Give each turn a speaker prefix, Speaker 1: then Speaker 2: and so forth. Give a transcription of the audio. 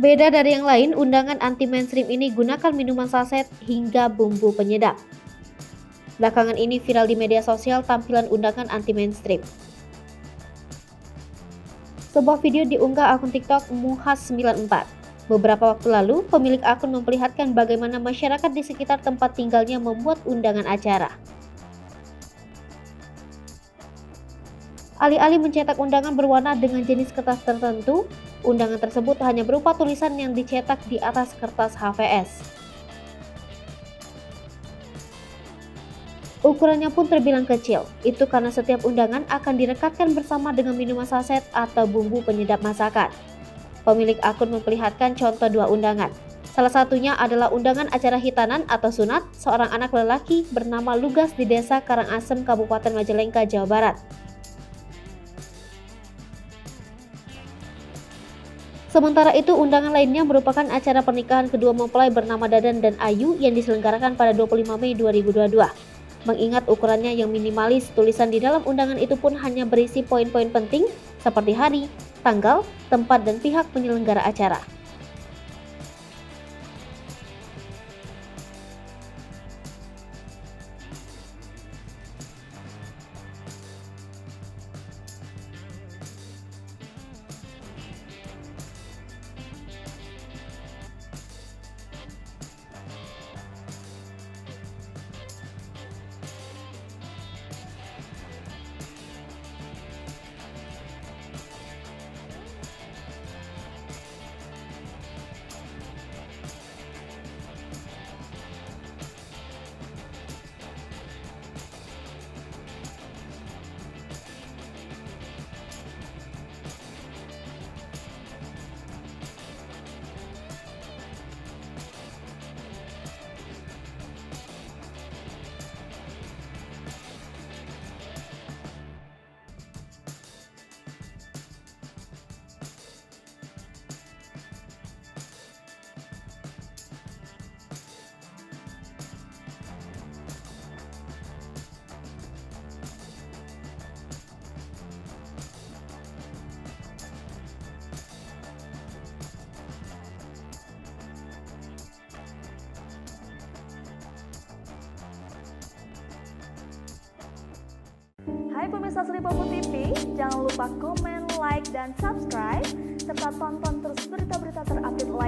Speaker 1: Beda dari yang lain, undangan anti-mainstream ini gunakan minuman saset hingga bumbu penyedap. Belakangan ini viral di media sosial tampilan undangan anti-mainstream. Sebuah video diunggah akun TikTok Muhas94. Beberapa waktu lalu, pemilik akun memperlihatkan bagaimana masyarakat di sekitar tempat tinggalnya membuat undangan acara. Alih-alih mencetak undangan berwarna dengan jenis kertas tertentu, undangan tersebut hanya berupa tulisan yang dicetak di atas kertas HVS. Ukurannya pun terbilang kecil, itu karena setiap undangan akan direkatkan bersama dengan minuman saset atau bumbu penyedap masakan. Pemilik akun memperlihatkan contoh dua undangan. Salah satunya adalah undangan acara hitanan atau sunat seorang anak lelaki bernama Lugas di Desa Karangasem, Kabupaten Majalengka, Jawa Barat. Sementara itu, undangan lainnya merupakan acara pernikahan kedua mempelai bernama Dadan dan Ayu yang diselenggarakan pada 25 Mei 2022. Mengingat ukurannya yang minimalis, tulisan di dalam undangan itu pun hanya berisi poin-poin penting seperti hari, tanggal, tempat, dan pihak penyelenggara acara.
Speaker 2: Hai pemirsa Sri Popo TV, jangan lupa komen, like, dan subscribe, serta tonton terus berita-berita terupdate lainnya.